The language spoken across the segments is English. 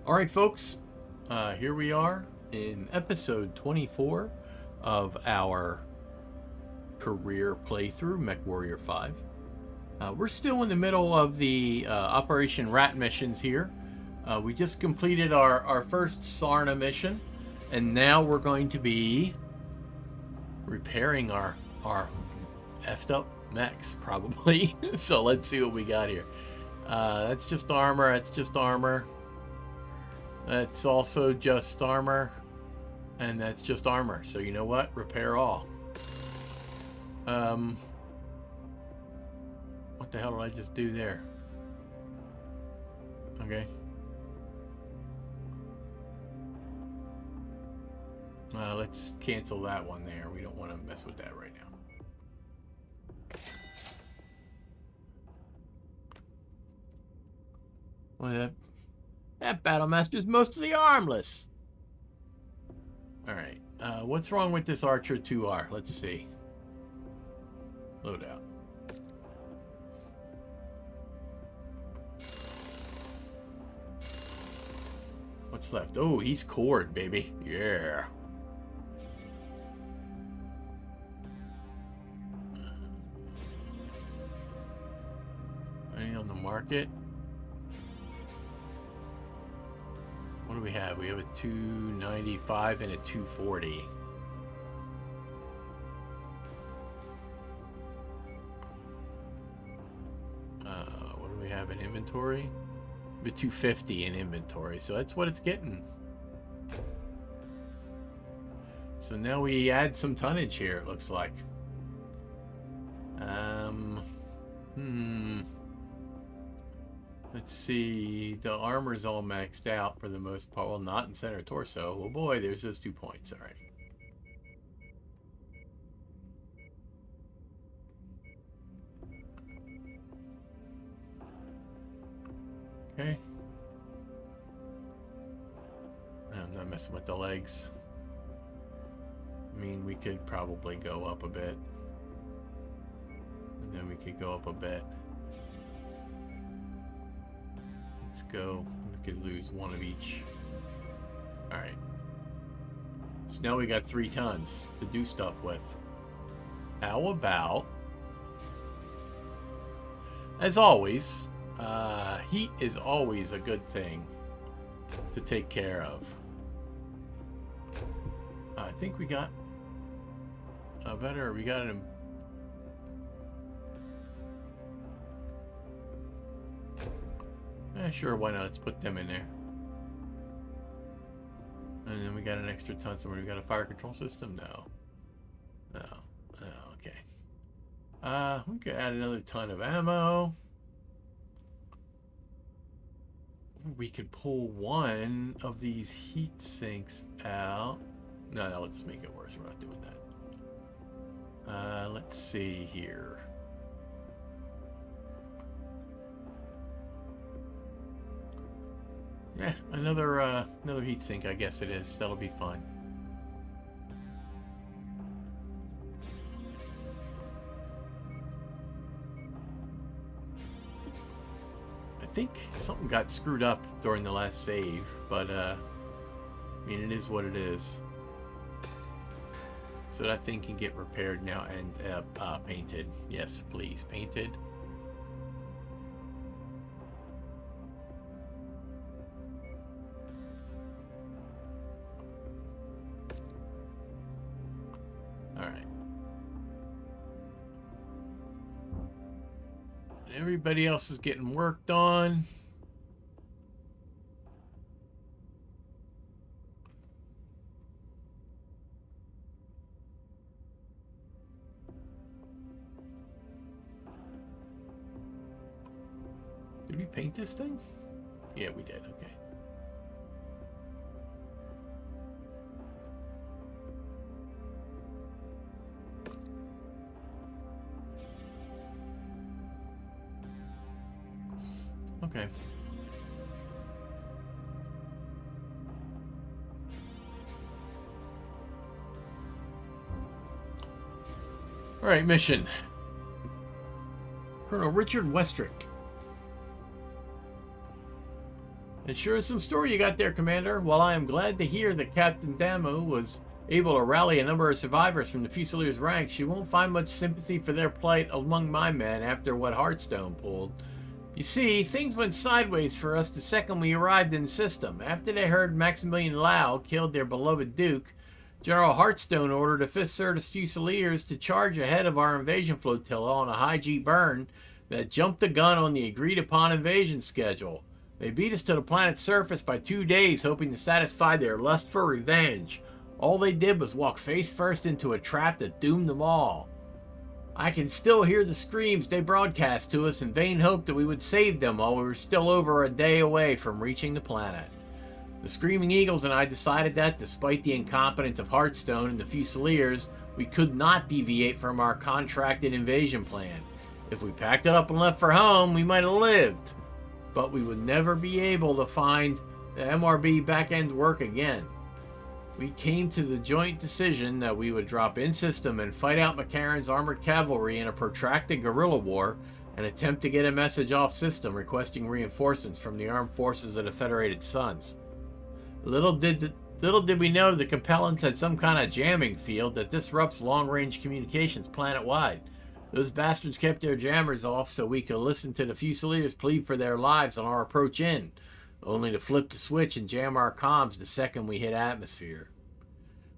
Alright folks, here we are in episode 24 of our career playthrough, Mechwarrior 5. We're still in the middle of the Operation Rat missions here. We just completed our first Sarna mission, and now we're going to be repairing our effed up mechs, probably. So let's see what we got here. That's just armor, that's just armor. That's also just armor, and that's just armor. So you know what? Repair all. What the hell did I just do there? Okay. Let's cancel that one there. We don't want to mess with that right now. Well, that Battlemaster's mostly armless. Alright. What's wrong with this Archer 2R? Let's see. Load out. What's left? Oh, he's cored, baby. Yeah. Any on the market? What do we have? We have a 295 and a 240. What do we have in inventory? We have a 250 in inventory, so that's what it's getting. So now we add some tonnage here, it looks like. Let's see, the armor's all maxed out for the most part. Well, not in center torso. Oh boy, there's those 2 points. All right. Okay. I'm not messing with the legs. I mean, we could probably go up a bit. And then we could go up a bit. Let's go. We could lose one of each. Alright. So now we got 3 tons to do stuff with. How about... As always, heat is always a good thing to take care of. I think we got... we got an... Sure, why not? Let's put them in there. And then we got an extra ton somewhere. We got a fire control system? No. No. Oh, okay. We could add another ton of ammo. We could pull one of these heat sinks out. No, that will just make it worse. We're not doing that. Let's see here. Yeah, another heat sink, I guess it is. That'll be fine. I think something got screwed up during the last save, but I mean, it is what it is. So that thing can get repaired now and painted. Yes, please, painted. Everybody else is getting worked on. Did we paint this thing? Yeah, we did. Okay. Okay. All right, mission. Colonel Richard Westrick. It sure is some story you got there, Commander. While I am glad to hear that Captain Damu was able to rally a number of survivors from the Fusiliers' ranks, you won't find much sympathy for their plight among my men after what Hearthstone pulled. You see, things went sideways for us the second we arrived in the system. After they heard Maximilian Lau killed their beloved Duke, General Hearthstone ordered the 5th Certus Fusiliers to charge ahead of our invasion flotilla on a high-G burn that jumped the gun on the agreed-upon invasion schedule. They beat us to the planet's surface by 2 days, hoping to satisfy their lust for revenge. All they did was walk face-first into a trap that doomed them all. I can still hear the screams they broadcast to us in vain hope that we would save them while we were still over a day away from reaching the planet. The Screaming Eagles and I decided that, despite the incompetence of Hearthstone and the Fusiliers, we could not deviate from our contracted invasion plan. If we packed it up and left for home, we might have lived. But we would never be able to find the MRB back-end work again. We came to the joint decision that we would drop in-system and fight out McCarran's armored cavalry in a protracted guerrilla war and attempt to get a message off-system requesting reinforcements from the armed forces of the Federated Suns. Little did we know the Capellans had some kind of jamming field that disrupts long-range communications planet-wide. Those bastards kept their jammers off so we could listen to the Fusiliers plead for their lives on our approach in, only to flip the switch and jam our comms the second we hit atmosphere.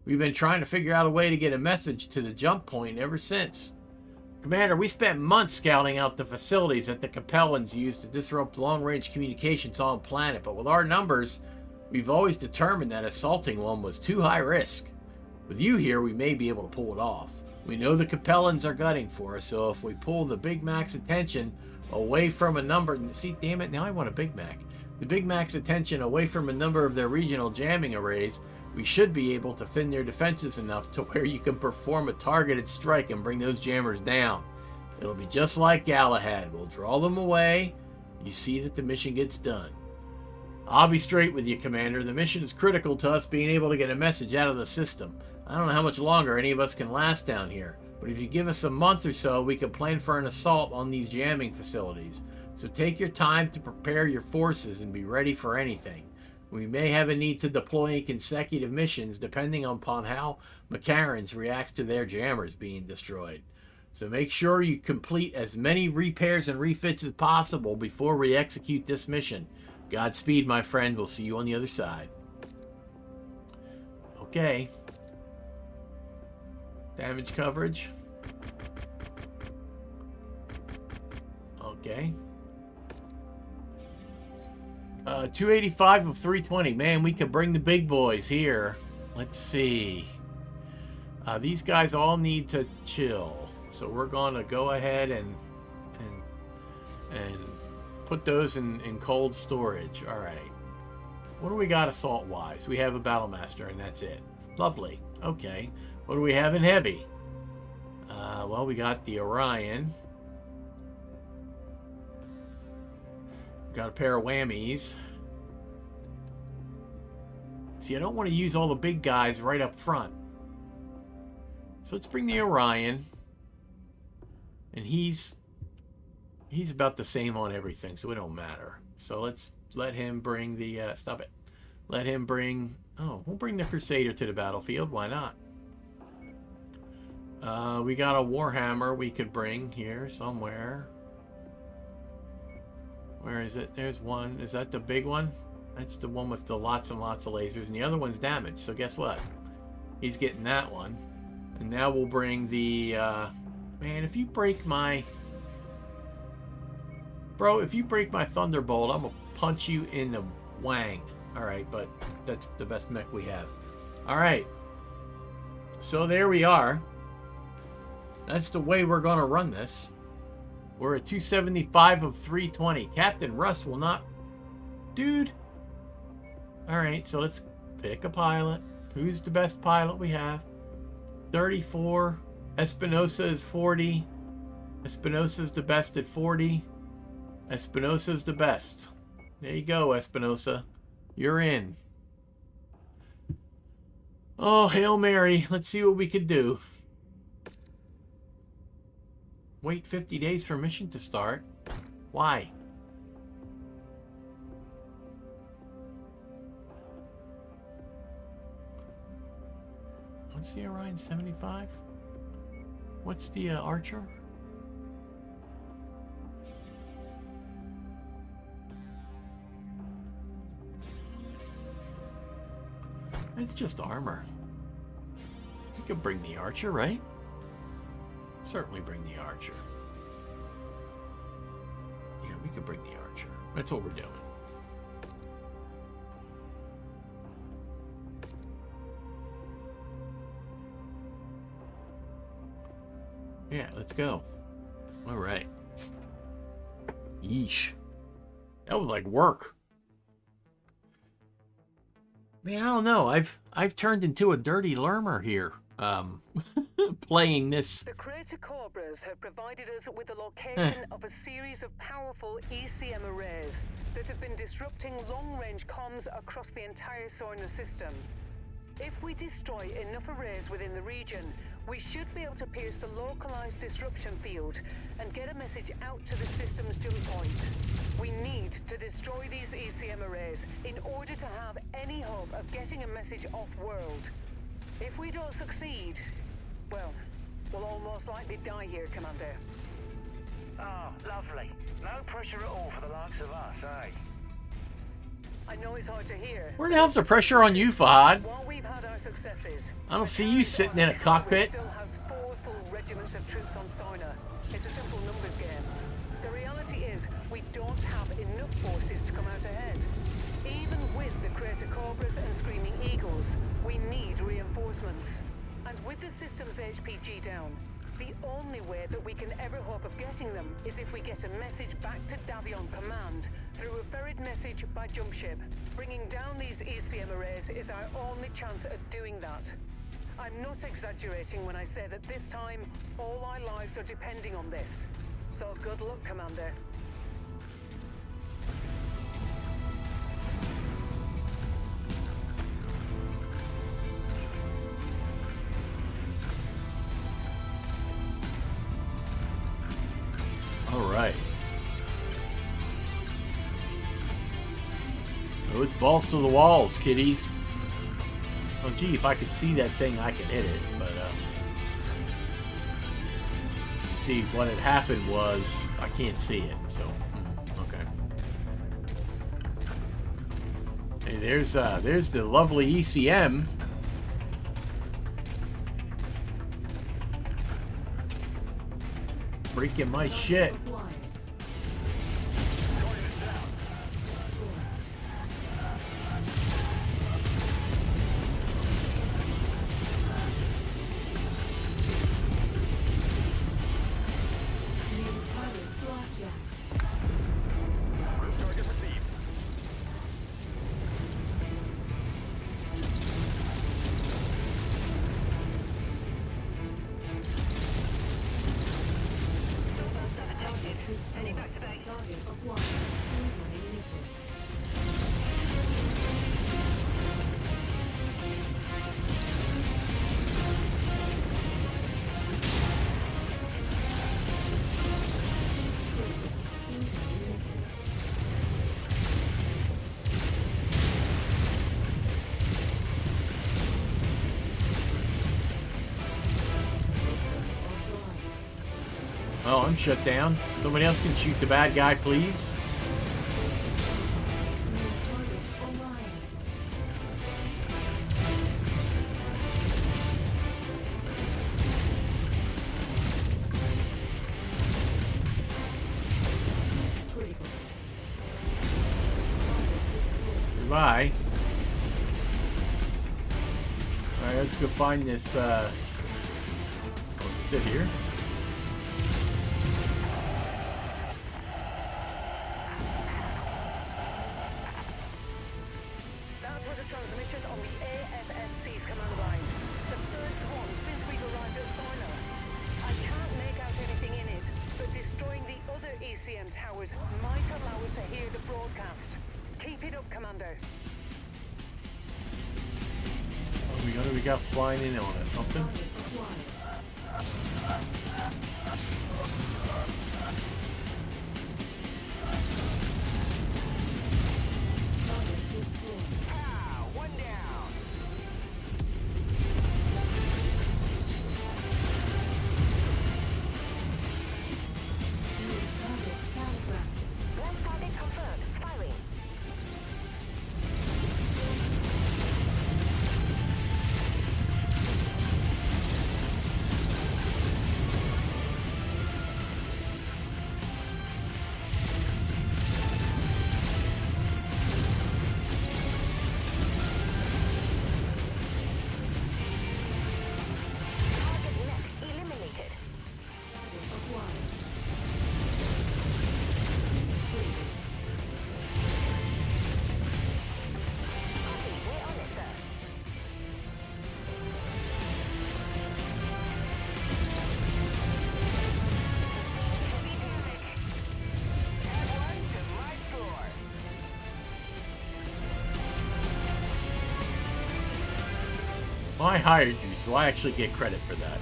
We've been trying to figure out a way to get a message to the jump point ever since. Commander, we spent months scouting out the facilities that the Capellans used to disrupt long-range communications on planet, but with our numbers, we've always determined that assaulting one was too high risk. With you here, we may be able to pull it off. We know the Capellans are gunning for us, so if we pull the Big Mac's attention away from a number... See, damn it, now I want a Big Mac. The Big Mac's attention away from a number of their regional jamming arrays, we should be able to thin their defenses enough to where you can perform a targeted strike and bring those jammers down. It'll be just like Galahad. We'll draw them away. You see that the mission gets done. I'll be straight with you, Commander. The mission is critical to us being able to get a message out of the system. I don't know how much longer any of us can last down here, but if you give us a month or so, we can plan for an assault on these jamming facilities. So take your time to prepare your forces and be ready for anything. We may have a need to deploy in consecutive missions depending upon how McCarran's reacts to their jammers being destroyed. So make sure you complete as many repairs and refits as possible before we execute this mission. Godspeed, my friend. We'll see you on the other side. Okay. Damage coverage. Okay. 285 of 320. Man, we could bring the big boys here. Let's see. These guys all need to chill. So we're going to go ahead and put those in cold storage. All right. What do we got assault-wise? We have a Battlemaster, and that's it. Lovely. Okay. What do we have in heavy? Well, we got the Orion. Got a pair of whammies. See, I don't want to use all the big guys right up front. So let's bring the Orion. And he's about the same on everything, so it don't matter. So let's let him bring the... stop it. Let him bring... Oh, we'll bring the Crusader to the battlefield. Why not? We got a Warhammer we could bring here somewhere. Where is it? There's one. Is that the big one? That's the one with the lots and lots of lasers. And the other one's damaged. So guess what? He's getting that one. And now we'll bring the... Man, if you break my... Bro, if you break my Thunderbolt, I'm going to punch you in the wang. Alright, but that's the best mech we have. Alright. So there we are. That's the way we're going to run this. We're at 275 of 320. Captain Russ will not... Dude. Alright, so let's pick a pilot. Who's the best pilot we have? 34. Espinosa is 40. Espinosa's the best at 40. Espinosa's the best. There you go, Espinosa. You're in. Oh, Hail Mary. Let's see what we could do. Wait 50 days for mission to start. Why? What's the Orion 75? What's the Archer? It's just armor. We could bring the Archer, right? Certainly bring the Archer. Yeah, we could bring the Archer. That's what we're doing. Yeah, let's go. All right. Yeesh. That was like work. Man, I don't know. I've turned into a dirty lermer here. Playing this. The Crater Cobras have provided us with the location of a series of powerful ECM arrays that have been disrupting long-range comms across the entire Sarna system. If we destroy enough arrays within the region, we should be able to pierce the localized disruption field and get a message out to the system's jump point. We need to destroy these ECM arrays in order to have any hope of getting a message off-world. If we don't succeed, well, we'll all most likely die here, Commander. Oh, lovely. No pressure at all for the likes of us, eh? I know it's hard to hear. Where the hell's the pressure on you, Fahad? While we've had our successes, I don't see you sitting in a cockpit. still has 4 full regiments of troops on Sarna. It's a simple numbers game. The reality is, we don't have enough forces to come out ahead. Even with the Crater Cobras and Screaming Eagles, we need reinforcements. And with the system's HPG down, the only way that we can ever hope of getting them is if we get a message back to Davion Command through a ferried message by jump ship. Bringing down these ECM arrays is our only chance at doing that. I'm not exaggerating when I say that this time, all our lives are depending on this. So good luck, Commander. All right. Oh, it's balls to the walls, kiddies. Oh, gee, if I could see that thing, I could hit it. But, see, what had happened was I can't see it. So, okay. Hey, there's the lovely ECM. Freaking my shit. Oh, I'm shut down. Somebody else can shoot the bad guy, please. Goodbye. Alright, let's go find this, sit here. We got flying in on it, something. Well, I hired you, so I actually get credit for that.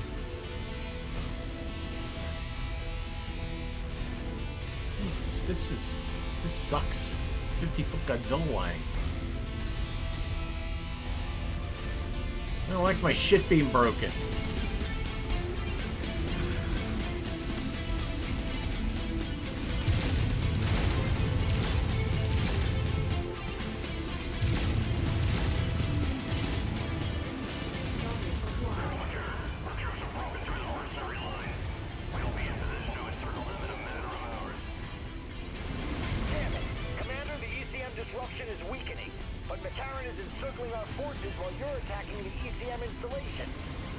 Jesus, this sucks. 50-foot Godzilla line. I don't like my shit being broken. Disruption is weakening, but Mechwarrior is encircling our forces while you're attacking the ECM installations.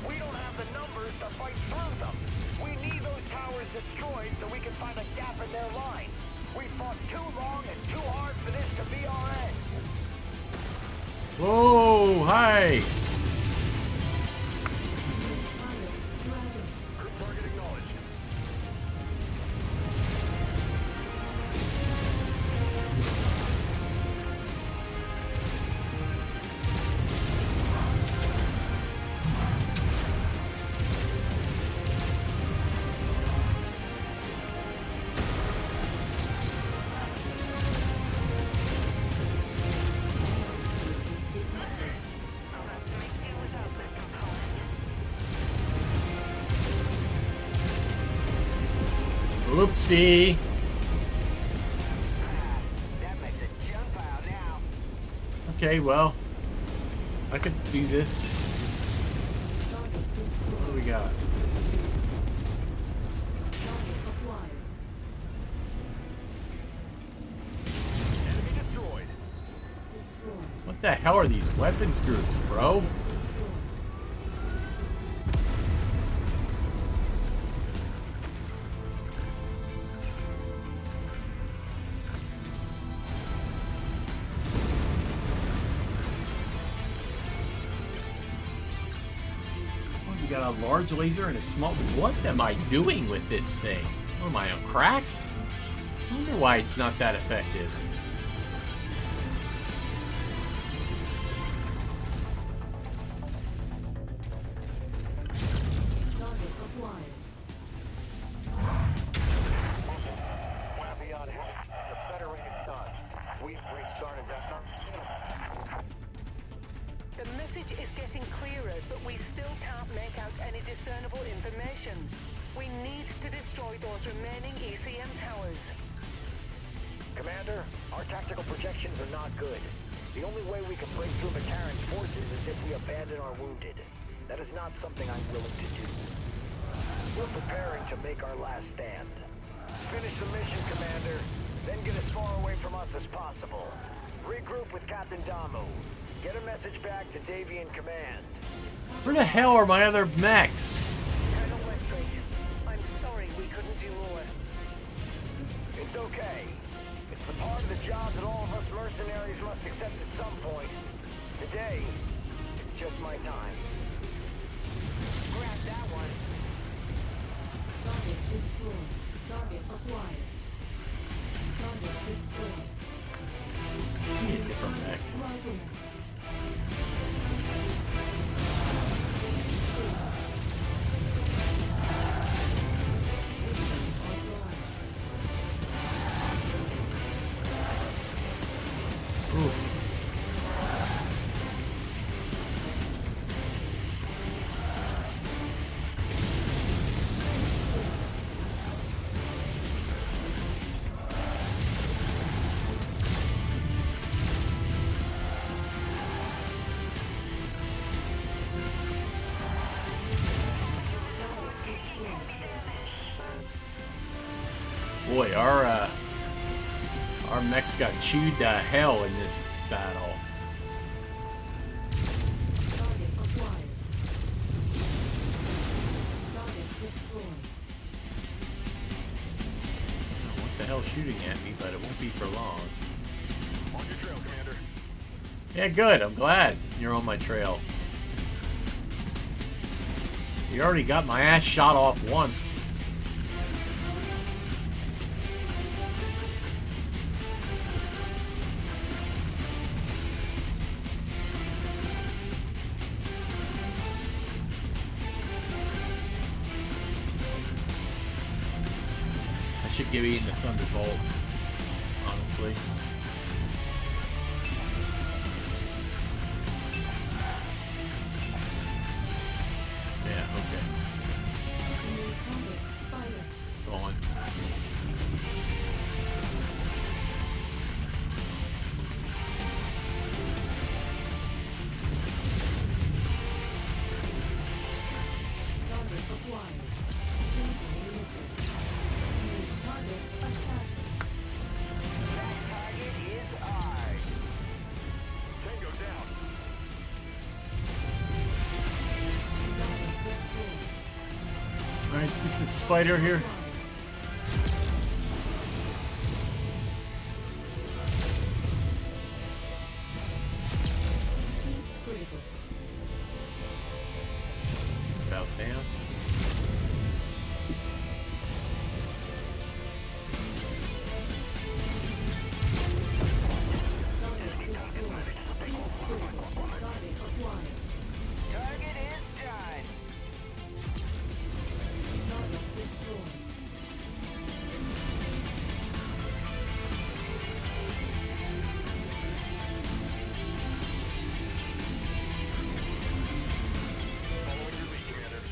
We don't have the numbers to fight through them. We need those towers destroyed so we can find a gap in their lines. We fought too long and too hard for this to be our end. Whoa, hi! Group target acknowledged. Oopsie. That makes a jump out now. Okay, well, I could do this. What do we got? Enemy destroyed. What the hell are these weapons groups, bro? You got a large laser and a small... What am I doing with this thing? What am I, on crack? I wonder why it's not that effective. Beyond help, the Federated Sons. We've reached Sarna's effort. The message is getting clearer, but we still can't make out any discernible information. We need to destroy those remaining ECM towers. Commander, our tactical projections are not good. The only way we can break through Mechwarrion's forces is if we abandon our wounded. That is not something I'm willing to do. We're preparing to make our last stand. Finish the mission, Commander, then get as far away from us as possible. Regroup with Captain Damu. Get a message back to Davian Command. Where the hell are my other mechs? Colonel Westry, I'm sorry we couldn't do more. It's okay. It's the part of the job that all of us mercenaries must accept at some point. Today, it's just my time. Scrap that one. Target destroyed. Target acquired. Target destroyed. Need a different mech. Rifleman. Oof. Boy, our mechs got chewed to hell in this battle. Target acquired. Target destroyed. What the hell's shooting at me, but it won't be for long. On your trail, Commander. Yeah, good. I'm glad you're on my trail. You already got my ass shot off once. I should give Ian the Thunderbolt, honestly. Yeah, okay. Enemy target spider. Gone. Target acquired. Incoming missile. Enemy target assassin. That target is ours. Tango down. Target destroyed. Alright, let's get the spider here. Keep critical. About down. Target destroyed. Keep critical. Target acquired. Target is done. Target destroyed. Following your lead, Commander.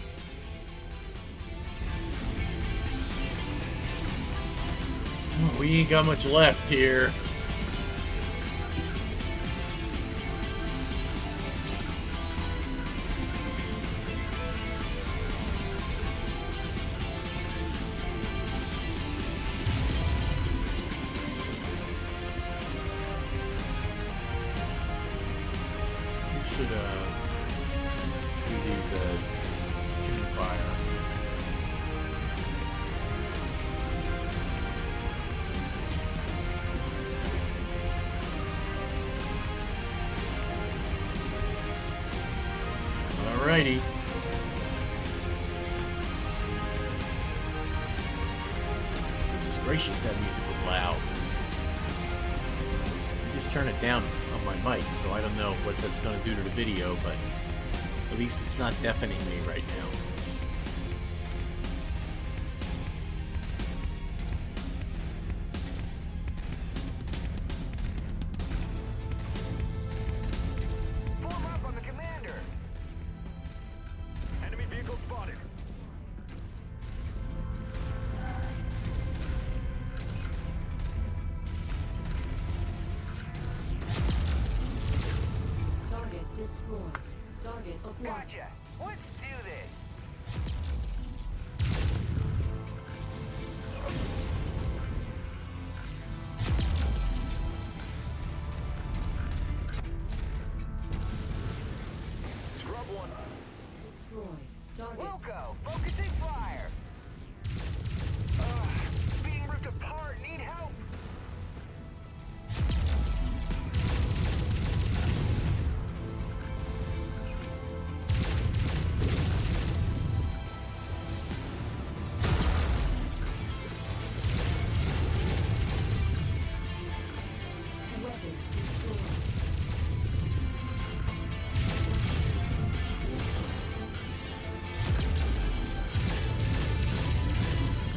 We ain't got much left here. We should do these as human fire. Alrighty. Goodness gracious, that music was loud. I just turn it down on my mic, so I don't know what that's going to do to the video, but at least it's not deafening me right now. Form up on the commander. Enemy vehicle spotted. Target destroyed. Target acquired. Gotcha. Let's do this. Scrub one. Destroyed. Target. Wilco, focusing fire. Being ripped apart. Need help. Weapon destroyed.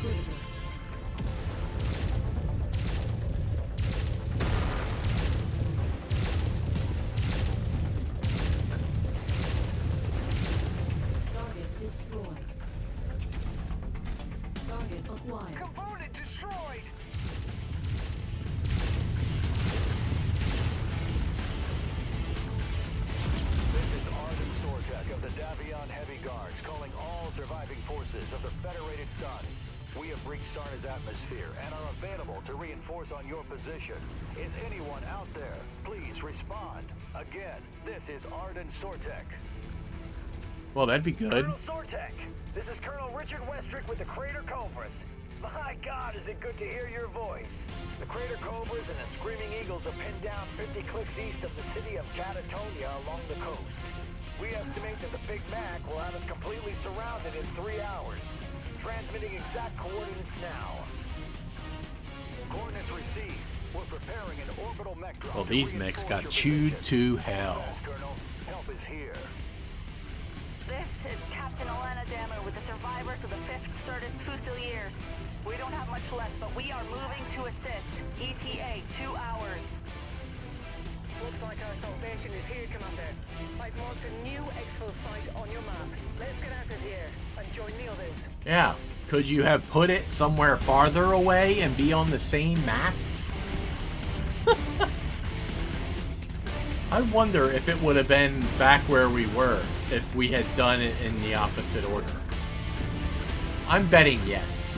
Critical. Target destroyed. Target acquired. Component destroyed. This is Arden Sortek of the Davion Heavy Guards, calling all surviving forces of the Federated Suns. We have breached Sarna's atmosphere and are available to reinforce on your position. Is anyone out there? Please respond. Again, this is Arden Sortek. Well, that'd be good. Colonel Sortek, this is Colonel Richard Westrick with the Crater Cobras. My God, is it good to hear your voice. The Crater Cobras and the Screaming Eagles are pinned down 50 clicks east of the city of Catatonia along the coast. We estimate that the Big Mac will have us completely surrounded in 3 hours. Transmitting exact coordinates now. Coordinates received. We're preparing an orbital mech drop. Well, to these mechs reinforce got your chewed position. to hell. Yes, Colonel. Help is here. This is Captain Alana Dammer with the survivors of the 5th Certus Fusiliers. We don't have much much left, but we are moving to assist. ETA 2 hours. Looks like our salvation is here, Commander. I've marked a new exfil site on your map. Let's get out of here and join the others. Yeah. Could you have put it somewhere farther away and be on the same map? I wonder if it would have been back where we were if we had done it in the opposite order. I'm betting yes.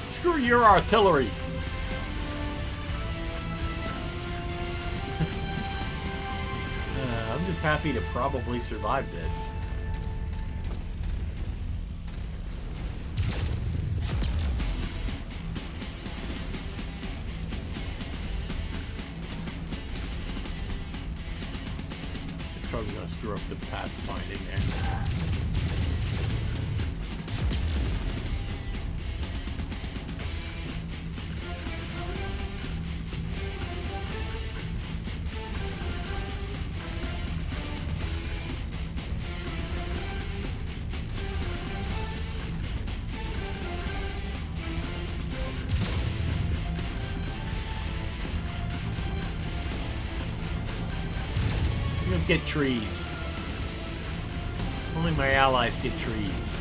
Screw your artillery. I'm just happy to probably survive this. Probably gonna screw up the pathfinding there. Get trees. Only my allies get trees.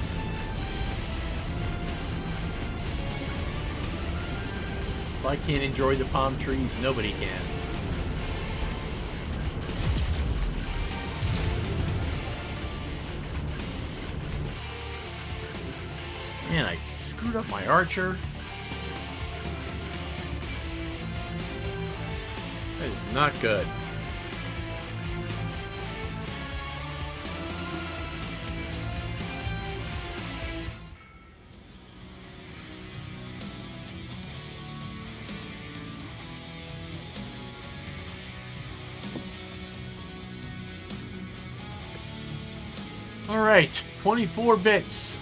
If I can't enjoy the palm trees, nobody can. Man, I screwed up my archer. That is not good. Alright, 24 bits.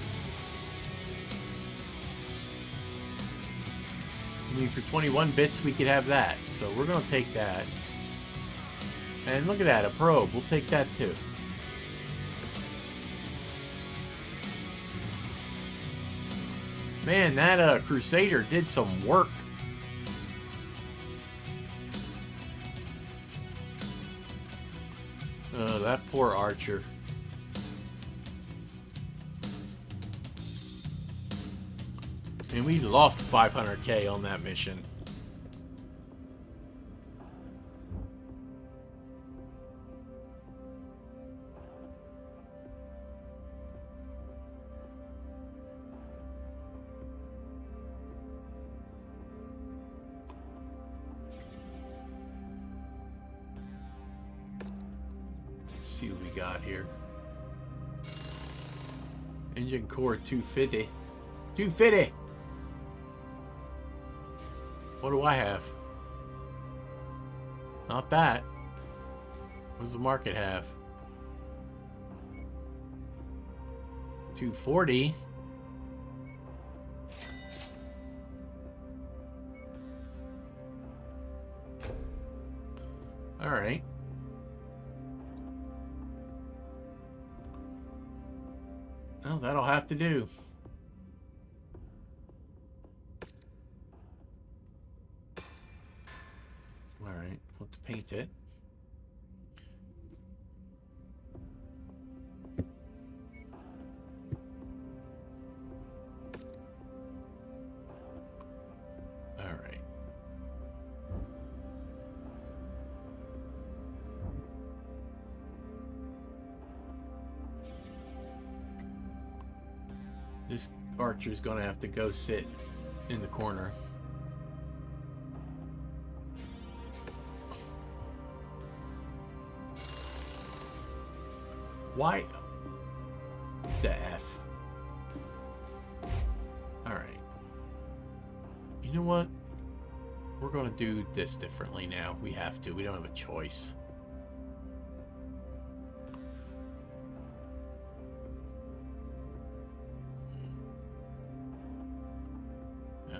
I mean, for 21 bits, we could have that. So we're going to take that. And look at that, a probe. We'll take that too. Man, that Crusader did some work. Oh, that poor archer. And we lost 500k on that mission. Let's see what we got here. Engine core 250. 250! What do I have? Not that. What does the market have? 240. All right. Well, that'll have to do. Alright, we'll have to paint it. Alright. This archer's gonna have to go sit in the corner. Why the F? Alright. You know what? We're gonna do this differently now. We have to. We don't have a choice. What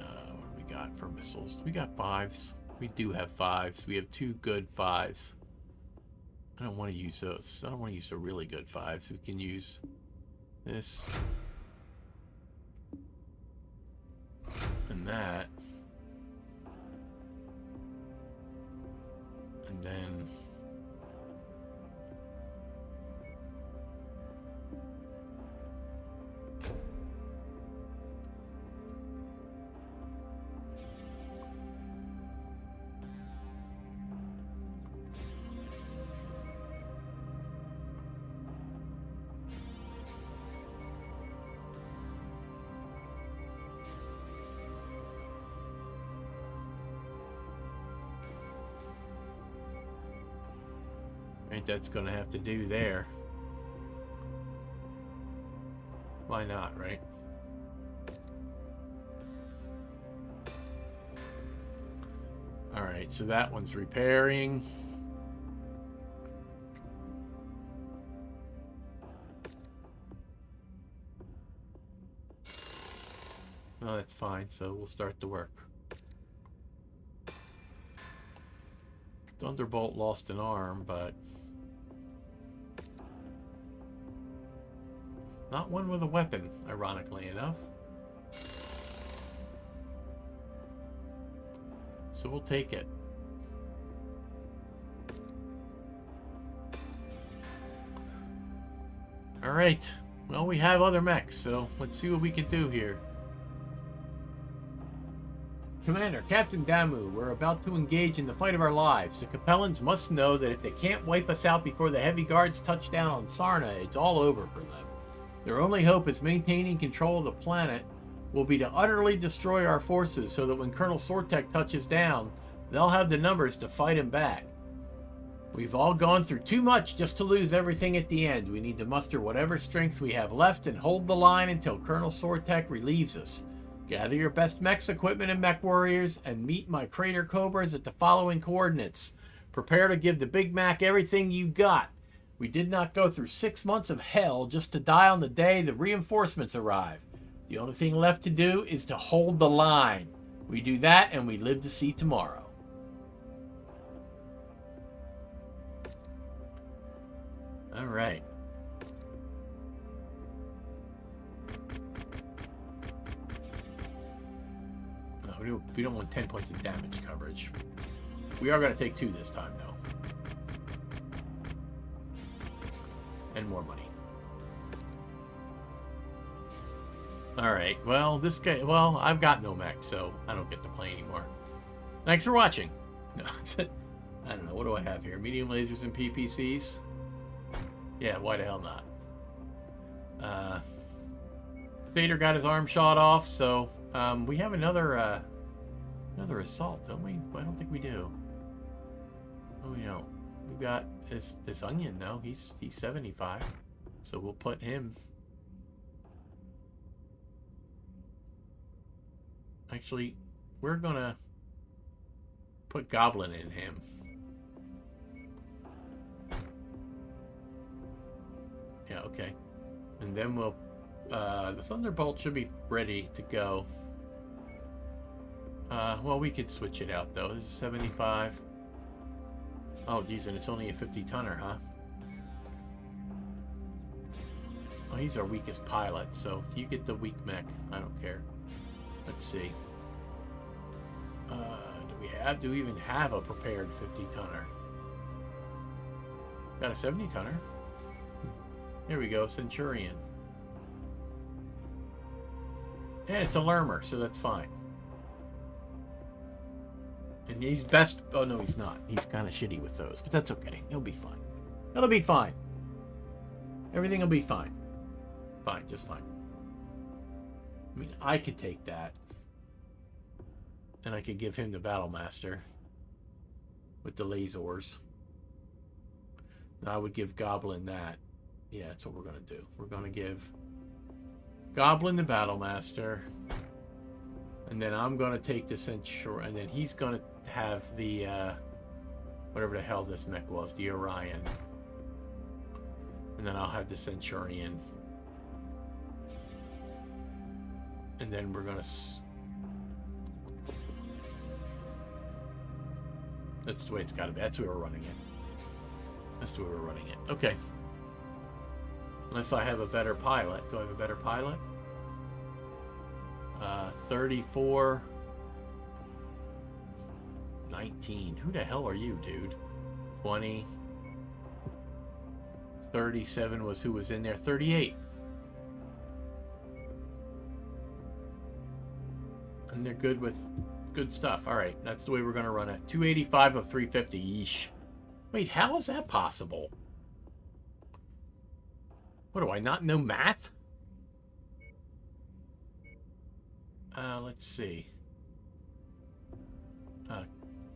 do we got for missiles? We got 5s. We do have 5s. We have 2 good 5s. I don't want to use those. I don't want to use the really good 5s. We can use this and that. And then that's gonna have to do there. Why not, right? Alright, so that one's repairing. No, that's fine, so we'll start the work. Thunderbolt lost an arm, but not one with a weapon, ironically enough. So we'll take it. Alright. Well, we have other mechs, so let's see what we can do here. Commander, Captain Damu, we're about to engage in the fight of our lives. The Capellans must know that if they can't wipe us out before the heavy guards touch down on Sarna, it's all over for them. Their only hope is maintaining control of the planet will be to utterly destroy our forces so that when Colonel Sortek touches down, they'll have the numbers to fight him back. We've all gone through too much just to lose everything at the end. We need to muster whatever strength we have left and hold the line until Colonel Sortek relieves us. Gather your best mechs, equipment, and mech warriors, and meet my Crater Cobras at the following coordinates. Prepare to give the Big Mac everything you got. We did not go through 6 months of hell just to die on the day the reinforcements arrive. The only thing left to do is to hold the line. We do that and we live to see tomorrow. All right. No, we don't want 10 points of damage coverage. We are going to take 2 this time, though. And more money. Alright, well, this guy... Well, I've got no mech, so I don't get to play anymore. Thanks for watching. No, I don't know. What do I have here? Medium lasers and PPCs? Yeah, why the hell not? Vader got his arm shot off, so... we have another assault, don't we? I don't think we do. Oh, we don't. We've got this onion, though. He's 75. So we'll put him... Actually, we're gonna put Goblin in him. Yeah, okay. And then we'll... the Thunderbolt should be ready to go. Well, we could switch it out, though. This is 75. Oh, geez, and it's only a 50-tonner, huh? Oh, he's our weakest pilot, so you get the weak mech. I don't care. Let's see. Do we even have a prepared 50-tonner? Got a 70-tonner. Here we go, Centurion. Yeah, it's a Lermer, so that's fine. And he's best... Oh, no, he's not. He's kind of shitty with those, but that's okay. He'll be fine. It'll be fine. Everything will be fine. Fine, just fine. I mean, I could take that. And I could give him the Battle Master. With the lasers. And I would give Goblin that. Yeah, that's what we're going to do. We're going to give Goblin the Battle Master. And then I'm going to take the Centurion. And then he's going to have the... whatever the hell this mech was. The Orion. And then I'll have the Centurion. And then we're going to... That's the way it's got to be. That's the way we're running it. That's the way we're running it. Okay. Unless I have a better pilot. Do I have a better pilot? 34. 19. Who the hell are you, dude? 20. 37 was who was in there. 38. And they're good with good stuff. Alright, that's the way we're going to run it. 285 of 350. Yeesh. Wait, how is that possible? What, do I not know math? Let's see.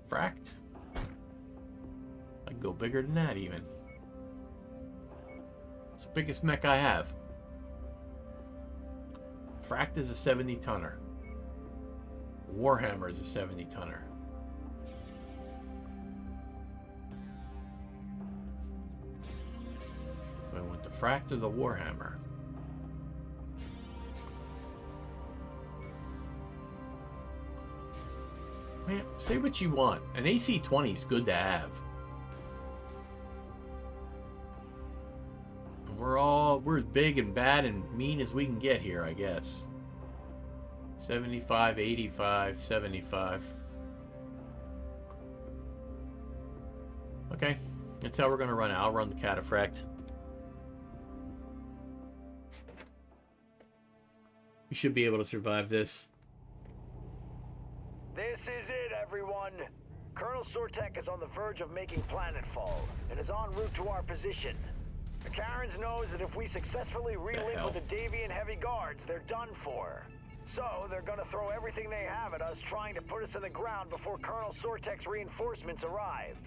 Fract? I can go bigger than that, even. It's the biggest mech I have. Fract is a 70-tonner. Warhammer is a 70-tonner. I want the Fract or the Warhammer. Man, say what you want. An AC-20 is good to have. We're as big and bad and mean as we can get here, I guess. 75, 85, 75. Okay, that's how we're gonna run it. I'll run the Cataphract. We should be able to survive this. This is it, everyone. Colonel Sortek is on the verge of making planetfall and is en route to our position. Mechwarrior knows that if we successfully relink with the Davian heavy guards, they're done for. So they're gonna throw everything they have at us trying to put us in the ground before Colonel Sortek's reinforcements arrive.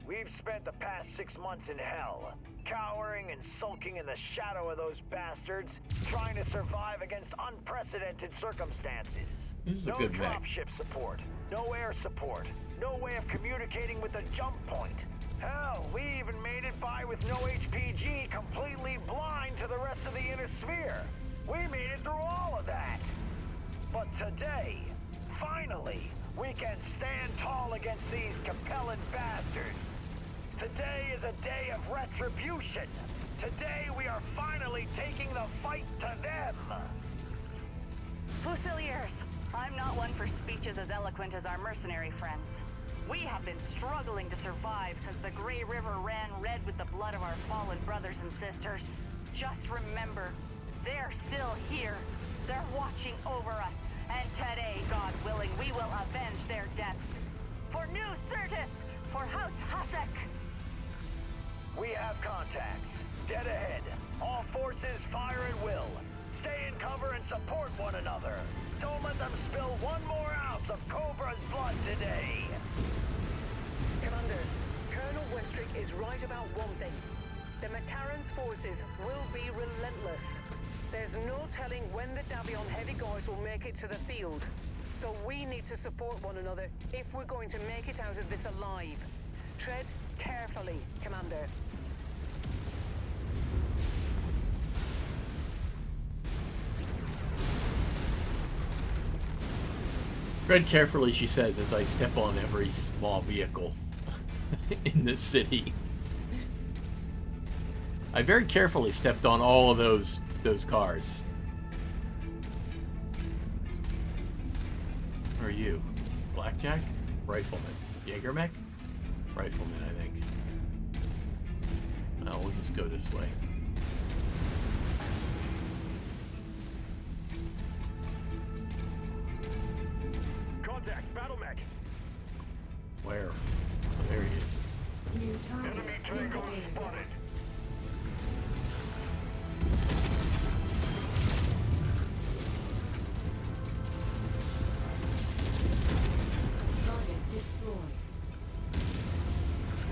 We've spent the past 6 months in hell, cowering and sulking in the shadow of those bastards, trying to survive against unprecedented circumstances. This is a no good dropship support, no air support, no way of communicating with the jump point. Hell, we even made it by with no HPG, completely blind to the rest of the inner sphere. We made it through all of that. But today, finally, we can stand tall against these compelling bastards. Today is a day of retribution. Today we are finally taking the fight to them. Fusiliers, I'm not one for speeches as eloquent as our mercenary friends. We have been struggling to survive since the Grey River ran red with the blood of our fallen brothers and sisters. Just remember, they're still here. They're watching over us. And today, God willing, we will avenge their deaths. For New Certus, for House Hasek. We have contacts. Dead ahead. All forces fire at will. Stay in cover and support one another. Don't let them spill one more ounce of Cobra's blood today. Commander, Colonel Westrick is right about one thing. The Mechwarrion's forces will be relentless. There's no telling when the Davion heavy guards will make it to the field. So we need to support one another if we're going to make it out of this alive. Tread carefully, Commander. Tread carefully, she says, as I step on every small vehicle in this city. I very carefully stepped on all of those cars. Who are you? Blackjack? Rifleman. Jaegermech? Rifleman, I think. Oh, we'll just go this way. Contact, battle mech. Where? Oh, there he is. New target Enemy tango indicated. spotted. Target destroyed.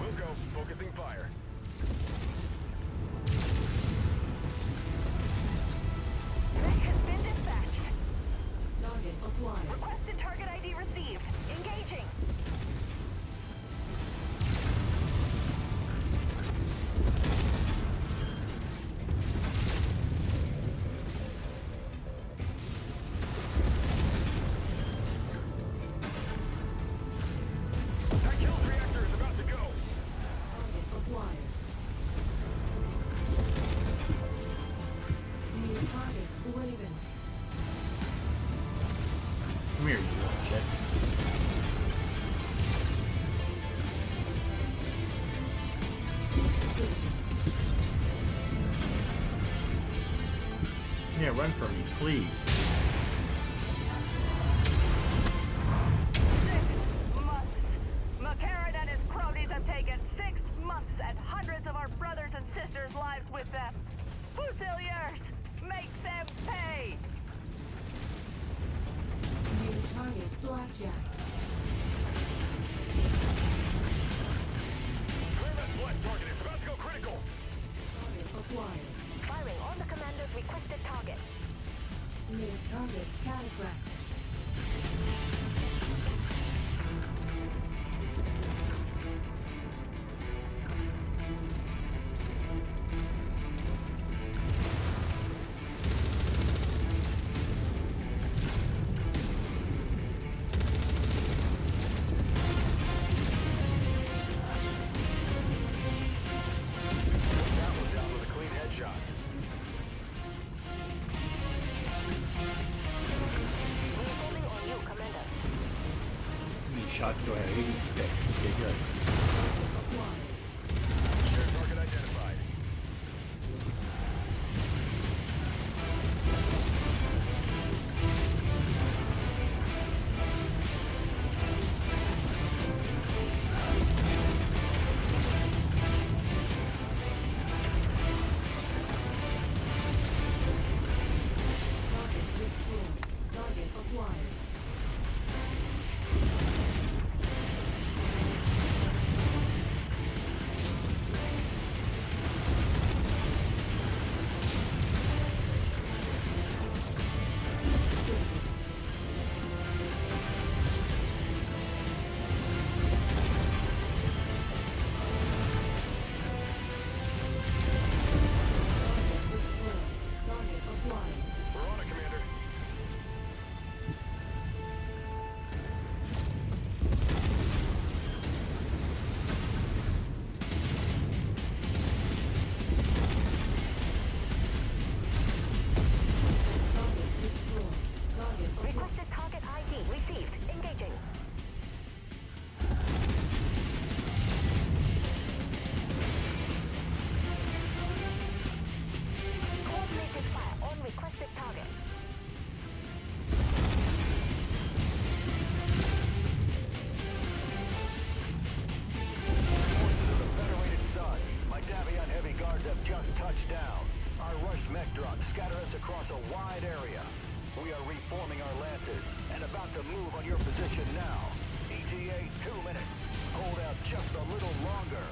We'll go. Focusing fire. Mech has been dispatched. Target acquired. Requested target ID received. Engaging. Yeah, run from me, please. 6 months. Mechwarrior and his cronies have taken 6 months and hundreds of our brothers and sisters' lives with them. Fusiliers, make them pay! New target, Blackjack. Clear that splash target. It's about to go critical. Target acquired. Firing on the commander's requested target. New target, Cataphract. That one down with a clean headshot. Reforming on you, commander. How many shots do I have? 86. Okay, good. Acquired. Shared target identified. Target destroyed. Target acquired. Target destroyed. Target acquired. We're on it, Commander. Target destroyed. Target acquired. Requested target ID received. Engaging. Coordinated fire on requested target. Forces of the Federated Suns. My Davion heavy guards have just touched down. Our rushed mech drops scatter us across a wide area. We are reforming our lances and about to move on your position now. ETA 2 minutes. Hold out just a little longer.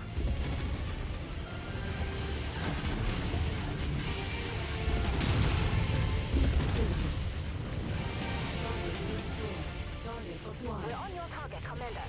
Target destroyed. Target acquired. We're on your target, commander.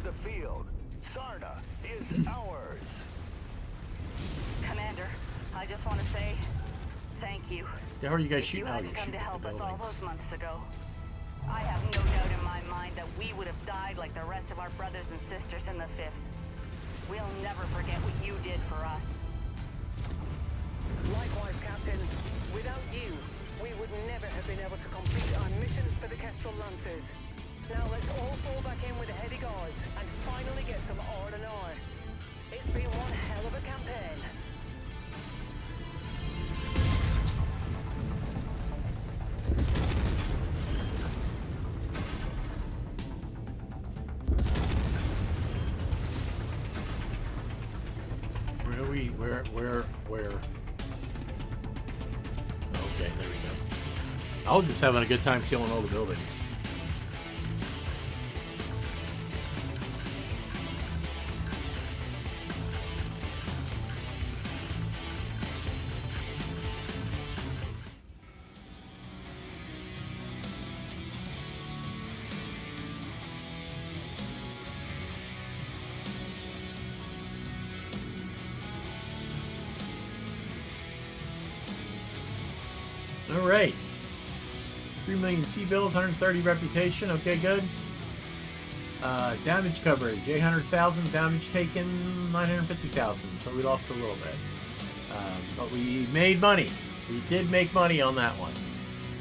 the field. Sarna is ours. Commander, I just want to say thank you. Yeah, how are you guys If you shooting? Oh, hadn't you're come shooting to at the help us all buildings. those months ago, I have no doubt in my mind that we would have died like the rest of our brothers and sisters in the 5th. We'll never forget what you did for us. Likewise, Captain. Without you, we would never have been able to complete our mission for the Kestrel Lancers. Now let's all fall back in with the heavy guards and finally get some R&R. It's been one hell of a campaign. Where are we? Where? Okay, there we go. I was just having a good time killing all the buildings. Alright. 3 million sea bills, 130 reputation. Okay, good. Damage coverage, 800,000. Damage taken, 950,000. So we lost a little bit. But we made money. We did make money on that one.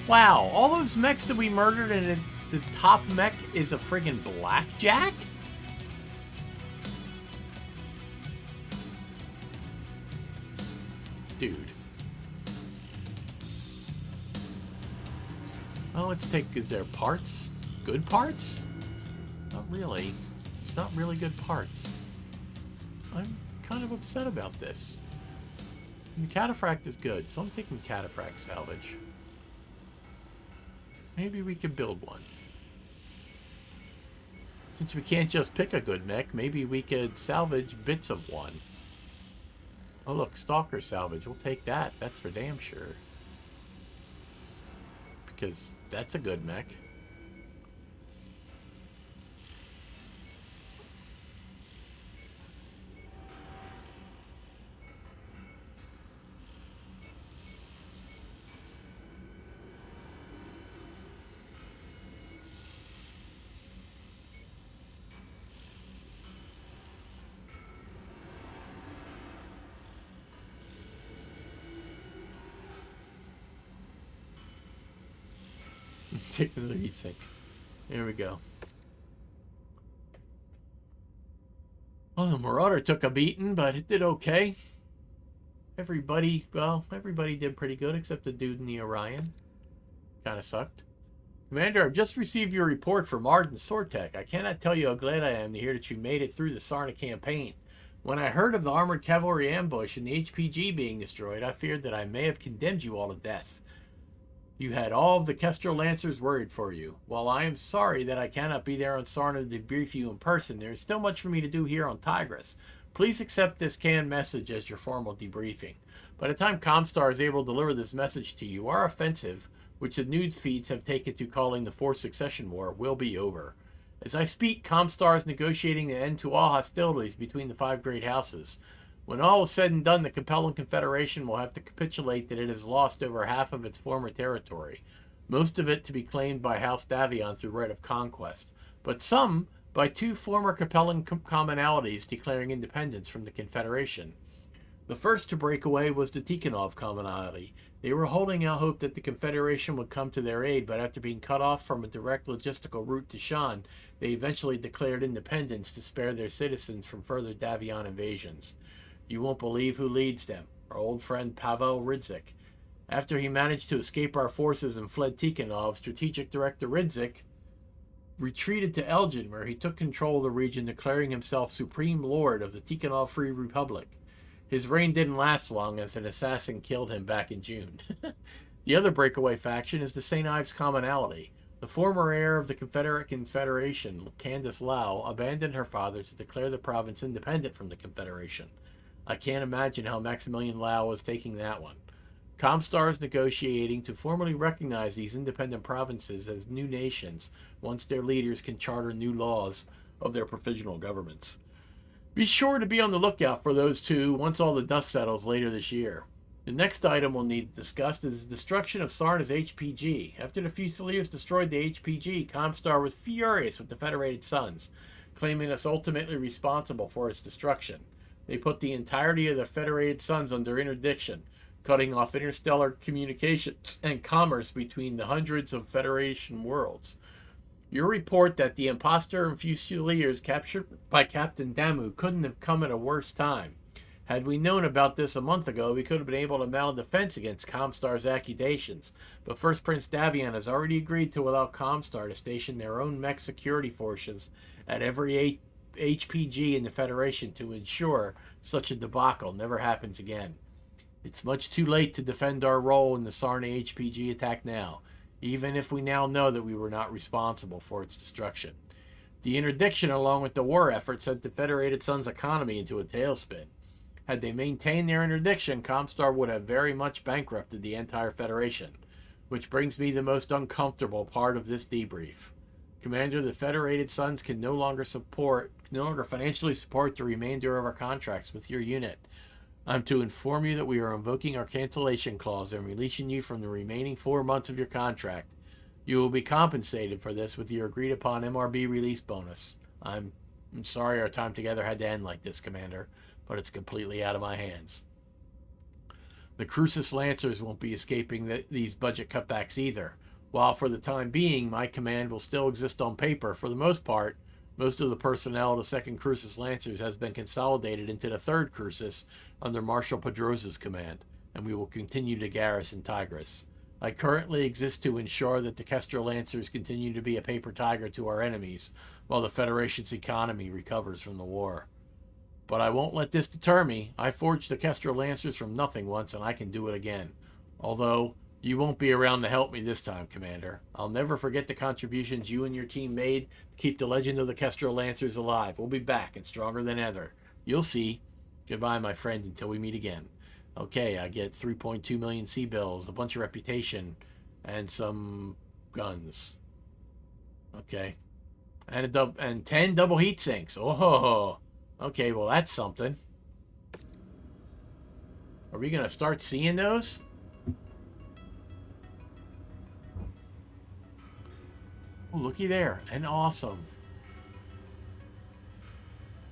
Wow, all those mechs that we murdered, and the top mech is a friggin' blackjack? Dude. Well, let's take, is there parts? Good parts? Not really. It's not really good parts. I'm kind of upset about this. And the cataphract is good, so I'm taking cataphract salvage. Maybe we could build one. Since we can't just pick a good mech, maybe we could salvage bits of one. Oh look, Stalker salvage. We'll take that. That's for damn sure. Because that's a good mech. Take another heat sink. There we go. Well, the Marauder took a beating, but it did okay. Everybody did pretty good except the dude in the Orion. Kind of sucked. Commander, I've just received your report from Arden Sortek. I cannot tell you how glad I am to hear that you made it through the Sarna campaign. When I heard of the armored cavalry ambush and the HPG being destroyed, I feared that I may have condemned you all to death. You had all of the Kestrel Lancers worried for you. While I am sorry that I cannot be there on Sarna to debrief you in person, there is still much for me to do here on Tigris. Please accept this canned message as your formal debriefing. By the time Comstar is able to deliver this message to you, our offensive, which the news feeds have taken to calling the Fourth Succession War, will be over. As I speak, Comstar is negotiating the end to all hostilities between the 5 great houses. When all is said and done, the Capellan Confederation will have to capitulate that it has lost over half of its former territory, most of it to be claimed by House Davion through right of conquest, but some by 2 former Capellan commonalities declaring independence from the Confederation. The first to break away was the Tikhonov commonality. They were holding out hope that the Confederation would come to their aid, but after being cut off from a direct logistical route to Shan, they eventually declared independence to spare their citizens from further Davion invasions. You won't believe who leads them. Our old friend Pavel Ridzik. After he managed to escape our forces and fled Tikhonov, Strategic Director Ridzik retreated to Elgin, where he took control of the region, declaring himself Supreme Lord of the Tikhonov Free Republic. His reign didn't last long, as an assassin killed him back in June. The other breakaway faction is the St. Ives Commonality. The former heir of the Confederation, Candace Lau, abandoned her father to declare the province independent from the Confederation. I can't imagine how Maximilian Lau was taking that one. Comstar is negotiating to formally recognize these independent provinces as new nations once their leaders can charter new laws of their provisional governments. Be sure to be on the lookout for those two once all the dust settles later this year. The next item we'll need discussed is the destruction of Sarna's HPG. After the Fusiliers destroyed the HPG, Comstar was furious with the Federated Suns, claiming us ultimately responsible for its destruction. They put the entirety of the Federated Suns under interdiction, cutting off interstellar communications and commerce between the hundreds of Federation worlds. Your report that the imposter and Fusiliers captured by Captain Damu couldn't have come at a worse time. Had we known about this a month ago, we could have been able to mount defense against Comstar's accusations. But First Prince Davion has already agreed to allow Comstar to station their own mech security forces at every HPG in the Federation to ensure such a debacle never happens again. It's much too late to defend our role in the Sarna HPG attack now, even if we now know that we were not responsible for its destruction. The interdiction, along with the war effort, sent the Federated Sun's economy into a tailspin. Had they maintained their interdiction, Comstar would have very much bankrupted the entire Federation, which brings me the most uncomfortable part of this debrief. Commander, the Federated Suns can no longer financially support the remainder of our contracts with your unit. I'm to inform you that we are invoking our cancellation clause and releasing you from the remaining 4 months of your contract. You will be compensated for this with your agreed upon MRB release bonus. I'm sorry our time together had to end like this, Commander, but it's completely out of my hands. The Crucis Lancers won't be escaping these budget cutbacks either. While for the time being, my command will still exist on paper, for the most part, most of the personnel of the 2nd Crucis Lancers has been consolidated into the 3rd Crucis under Marshal Pedrosa's command, and we will continue to garrison Tigris. I currently exist to ensure that the Kestrel Lancers continue to be a paper tiger to our enemies, while the Federation's economy recovers from the war. But I won't let this deter me. I forged the Kestrel Lancers from nothing once, and I can do it again. Although, you won't be around to help me this time, Commander. I'll never forget the contributions you and your team made to keep the legend of the Kestrel Lancers alive. We'll be back and stronger than ever. You'll see. Goodbye, my friend, until we meet again. Okay, I get 3.2 million C-bills, a bunch of reputation, and some guns. Okay. And 10 double heat sinks. Oh, okay, well, that's something. Are we going to start seeing those? Oh, looky there. And awesome.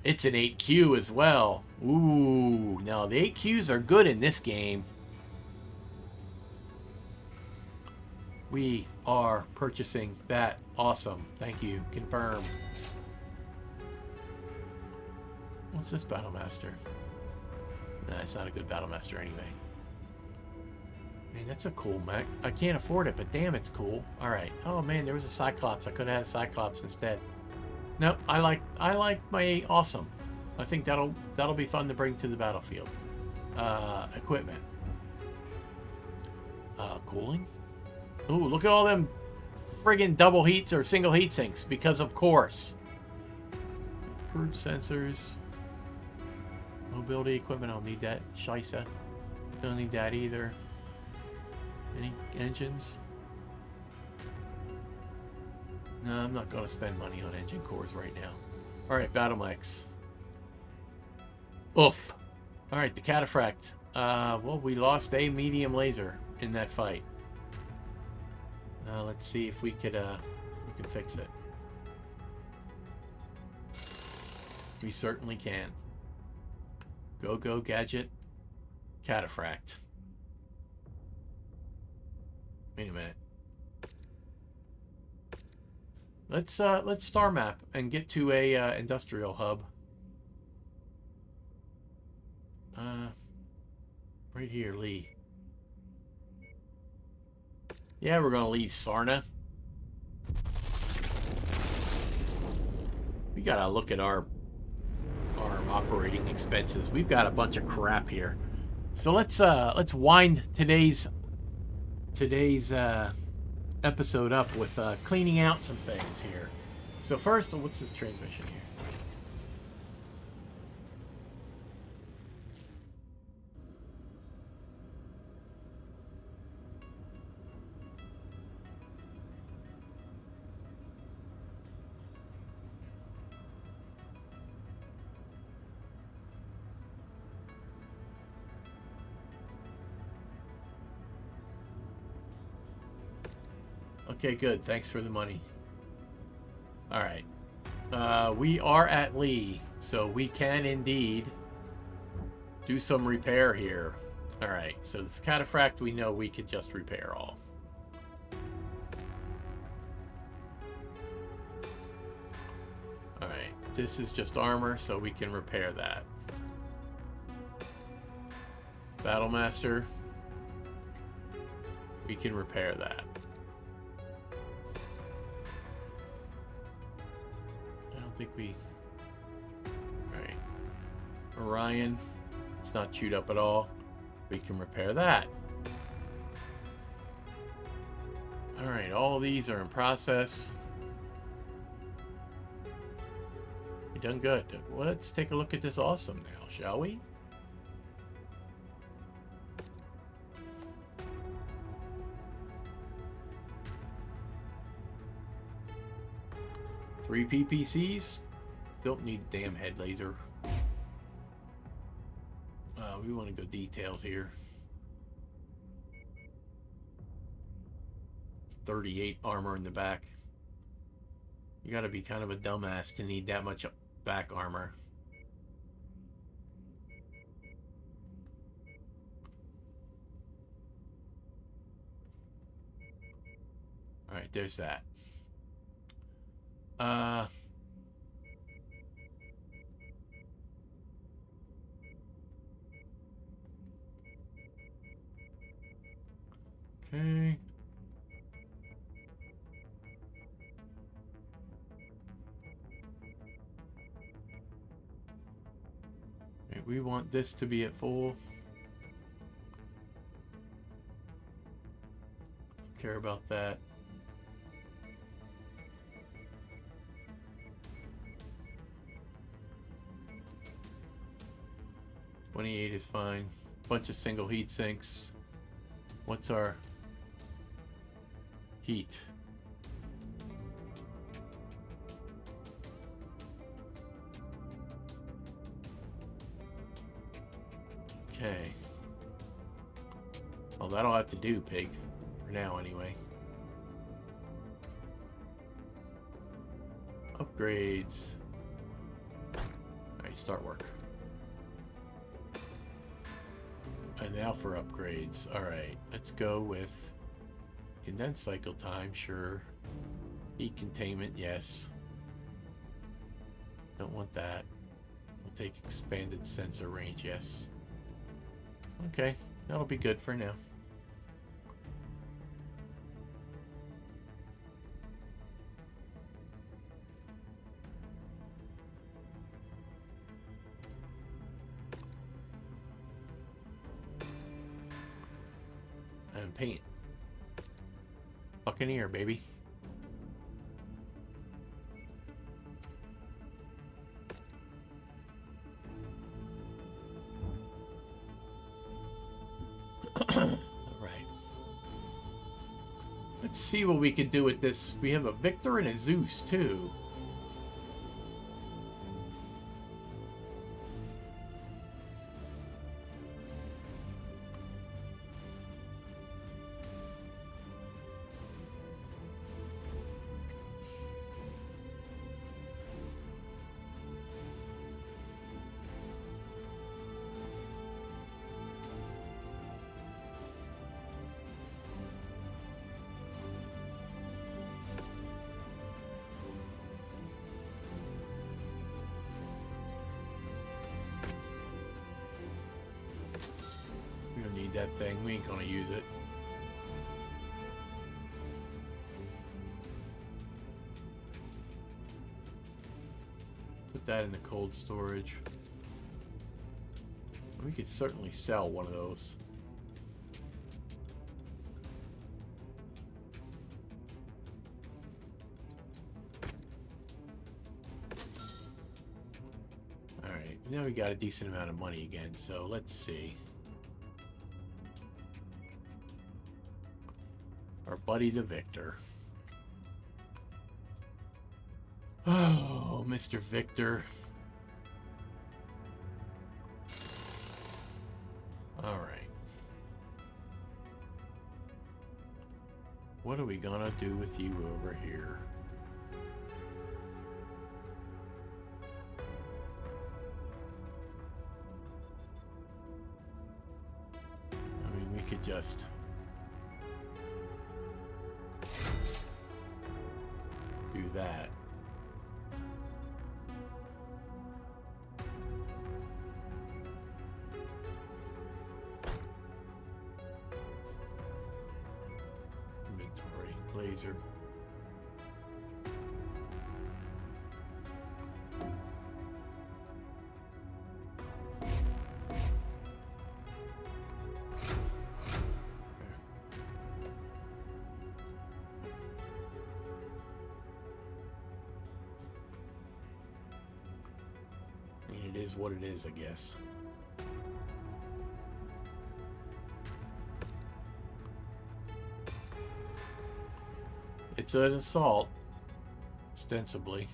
It's an 8Q as well. Ooh, now the 8Qs are good in this game. We are purchasing that. Awesome. Thank you. Confirm. What's this Battlemaster? Nah, it's not a good Battlemaster anyway. Man, that's a cool mech. I can't afford it, but damn, it's cool. Alright. Oh man, there was a Cyclops. I could have had a Cyclops instead. Nope, I like my awesome. I think that'll be fun to bring to the battlefield. Equipment. Cooling. Ooh, look at all them friggin' double heats or single heat sinks, because of course. Improved sensors. Mobility equipment, I'll need that. Scheisse. Don't need that either. Any engines? No, I'm not going to spend money on engine cores right now. Alright, battle mechs. Oof. Alright, the Cataphract. Well, we lost a medium laser in that fight. Let's see if we can fix it. We certainly can. Go gadget. Cataphract. Wait a minute. Let's star map and get to a industrial hub. Right here, Lee. Yeah, we're gonna leave Sarna. We gotta look at our operating expenses. We've got a bunch of crap here. So let's wind today's episode up with cleaning out some things here. So first, what's this transmission here? Okay, good. Thanks for the money. Alright. We are at Lee, so we can indeed do some repair here. Alright, so this cataphract we know we could just repair all. Alright, this is just armor, so we can repair that. Battlemaster, we can repair that. I don't think we... Alright. Orion, it's not chewed up at all. We can repair that. Alright, all of these are in process. We done good. Let's take a look at this awesome now, shall we? Three PPCs. Don't need damn head laser. We want to go details here. 38 armor in the back. You gotta be kind of a dumbass to need that much back armor. Alright, there's that. Okay. Okay, we want this to be at full. Care about that. $28 is fine. Bunch of single heat sinks. What's our heat? Okay. Well, that'll have to do, pig. For now, anyway. Upgrades. Alright, start work. And now for upgrades. Alright, let's go with condensed cycle time, sure. Heat containment, yes. Don't want that. We'll take expanded sensor range, yes. Okay, that'll be good for now. And paint. Buccaneer, baby. Alright. Let's see what we can do with this. We have a Victor and a Zeus, too. We don't need that thing. We ain't gonna use it. Put that in the cold storage. We could certainly sell one of those. Alright, now we got a decent amount of money again, so let's see. Our buddy the Victor. Oh, Mr. Victor. Alright. what are we gonna do with you over here? I mean, we could just do that. Inventory, laser. It is what it is, I guess. It's an assault, ostensibly.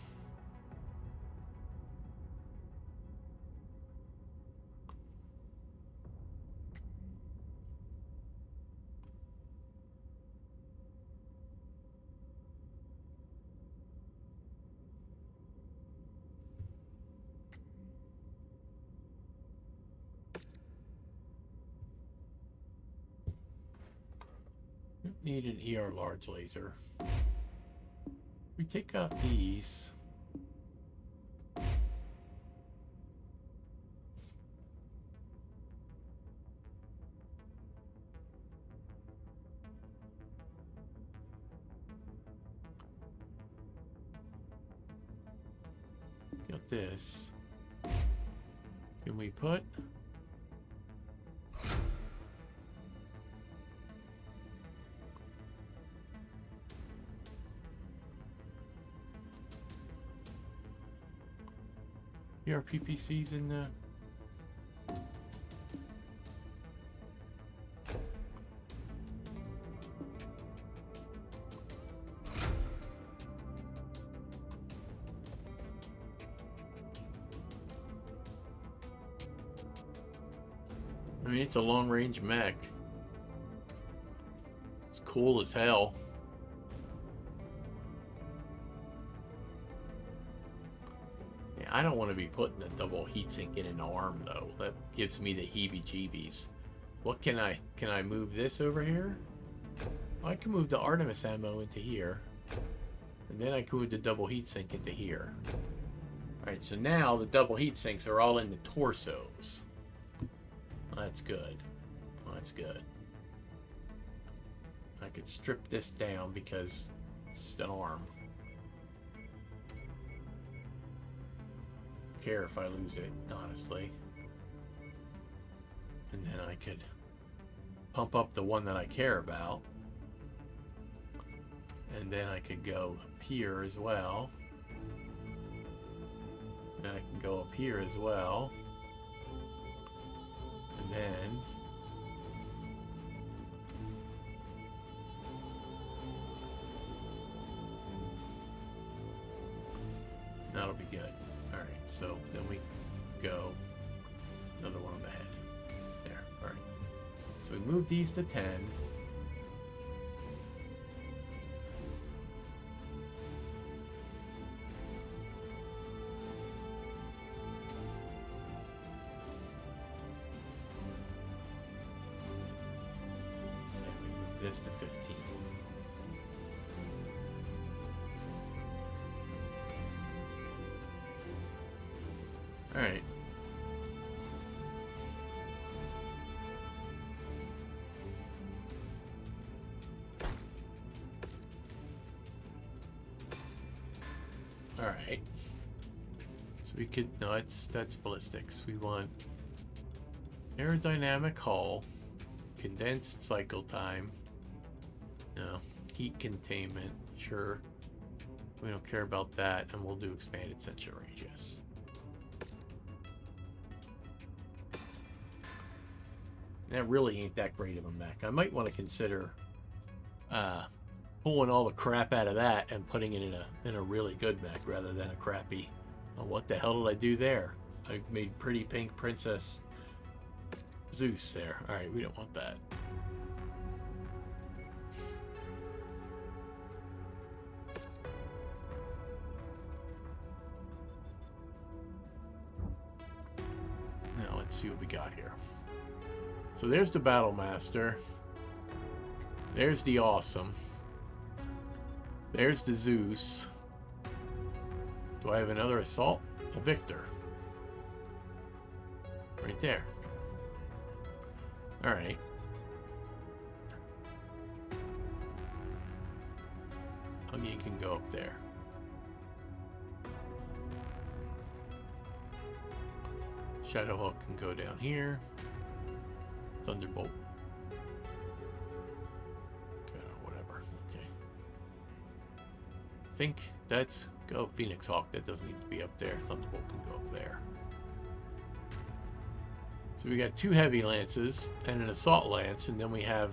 Need an ER large laser. We take out these. Got this. Can we put? Here are PPCs in the... I mean, it's a long-range mech. It's cool as hell. I don't want to be putting a double heatsink in an arm, though. That gives me the heebie-jeebies. What can I move this over here? I can move the Artemis ammo into here. And then I can move the double heatsink into here. Alright, so now the double heatsinks are all in the torsos. That's good. That's good. I could strip this down because it's an arm. Care if I lose it, honestly. And then I could pump up the one that I care about. And then I could go up here as well. Then I can go up here as well. And then that'll be good. Alright, so then we go another one on the head. There, alright. So we move these to 10. And we move this to 15. Alright. Alright. So we could, no, that's ballistics. We want aerodynamic hull, condensed cycle time, no, heat containment, sure. We don't care about that, and we'll do expanded sensor range, yes. That really ain't that great of a mech. I might want to consider pulling all the crap out of that and putting it in a really good mech rather than a crappy. Oh, what the hell did I do there? I made pretty pink princess Zeus there. All right, we don't want that. let's see what we got here. So there's the Battle Master. There's the Awesome. There's the Zeus. Do I have another Assault? A Victor. Right there. Alright. You can go up there. Shadowhawk can go down here. Thunderbolt. Okay, whatever. Okay. I think that's... Go Phoenix Hawk. That doesn't need to be up there. Thunderbolt can go up there. So we got 2 heavy lances and an assault lance, and then we have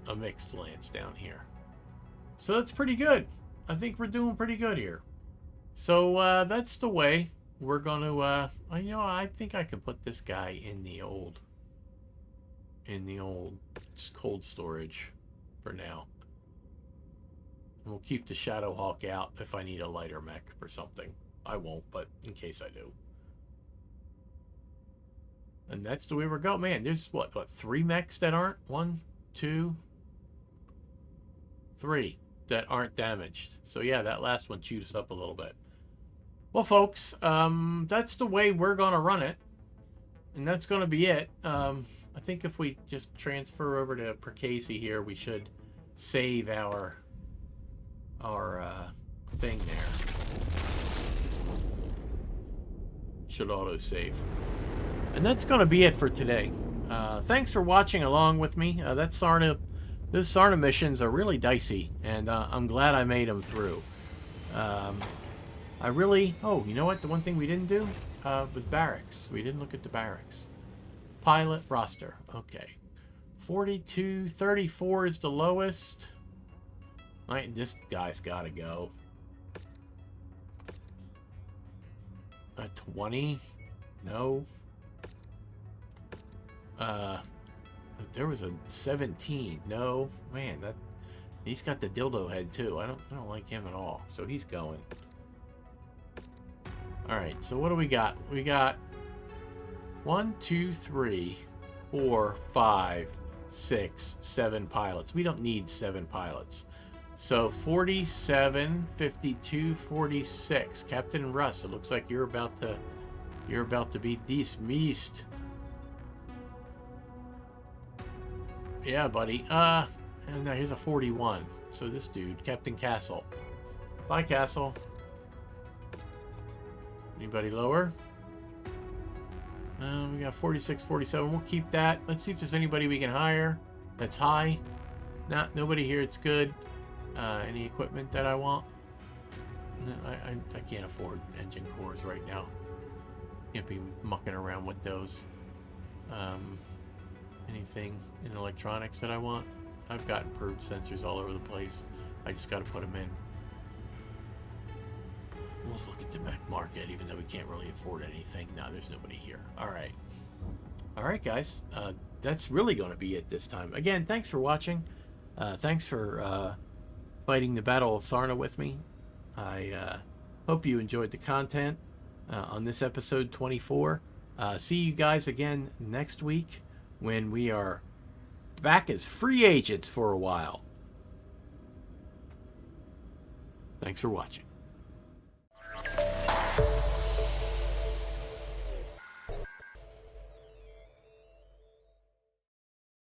a mixed lance down here. So that's pretty good. I think we're doing pretty good here. So that's the way we're going to, you know, I think I can put this guy in the old just cold storage for now. And we'll keep the Shadowhawk out if I need a lighter mech for something. I won't, but in case I do. And that's the way we're going. Man, there's what 3 mechs that aren't? 1, 2, 3 that aren't damaged. So yeah, that last one chewed us up a little bit. Well, folks, that's the way we're going to run it. And that's going to be it. I think if we just transfer over to Percasey here, we should save our thing there. Should auto-save. And that's going to be it for today. Thanks for watching along with me. That's Sarna. Those Sarna missions are really dicey, and I'm glad I made them through. I really... Oh, you know what? The one thing we didn't do was barracks. We didn't look at the barracks. Pilot roster. Okay. 42, 34 is the lowest. This guy's got to go. 20? No. There was a 17. No, man, he's got the dildo head too. I don't like him at all. So he's going. All right. So what do we got? We got 1, 2, 3, 4, 5, 6, 7 pilots. We don't need 7 pilots. So 47, 52, 46. Captain Russ, it looks like you're about to be dismissed. Yeah, buddy. And now here's a 41. So this dude, Captain Castle. Bye, Castle. Anybody lower? We got 46, 47. We'll keep that. Let's see if there's anybody we can hire that's high. Nobody here. It's good. Any equipment that I want? No, I can't afford engine cores right now. Can't be mucking around with those. Anything in electronics that I want? I've got improved sensors all over the place. I just got to put them in. We'll look at the mech market, even though we can't really afford anything. No, there's nobody here. All right. All right, guys. That's really going to be it this time. Again, thanks for watching. Thanks for fighting the Battle of Sarna with me. I hope you enjoyed the content on this episode 24. See you guys again next week when we are back as free agents for a while. Thanks for watching.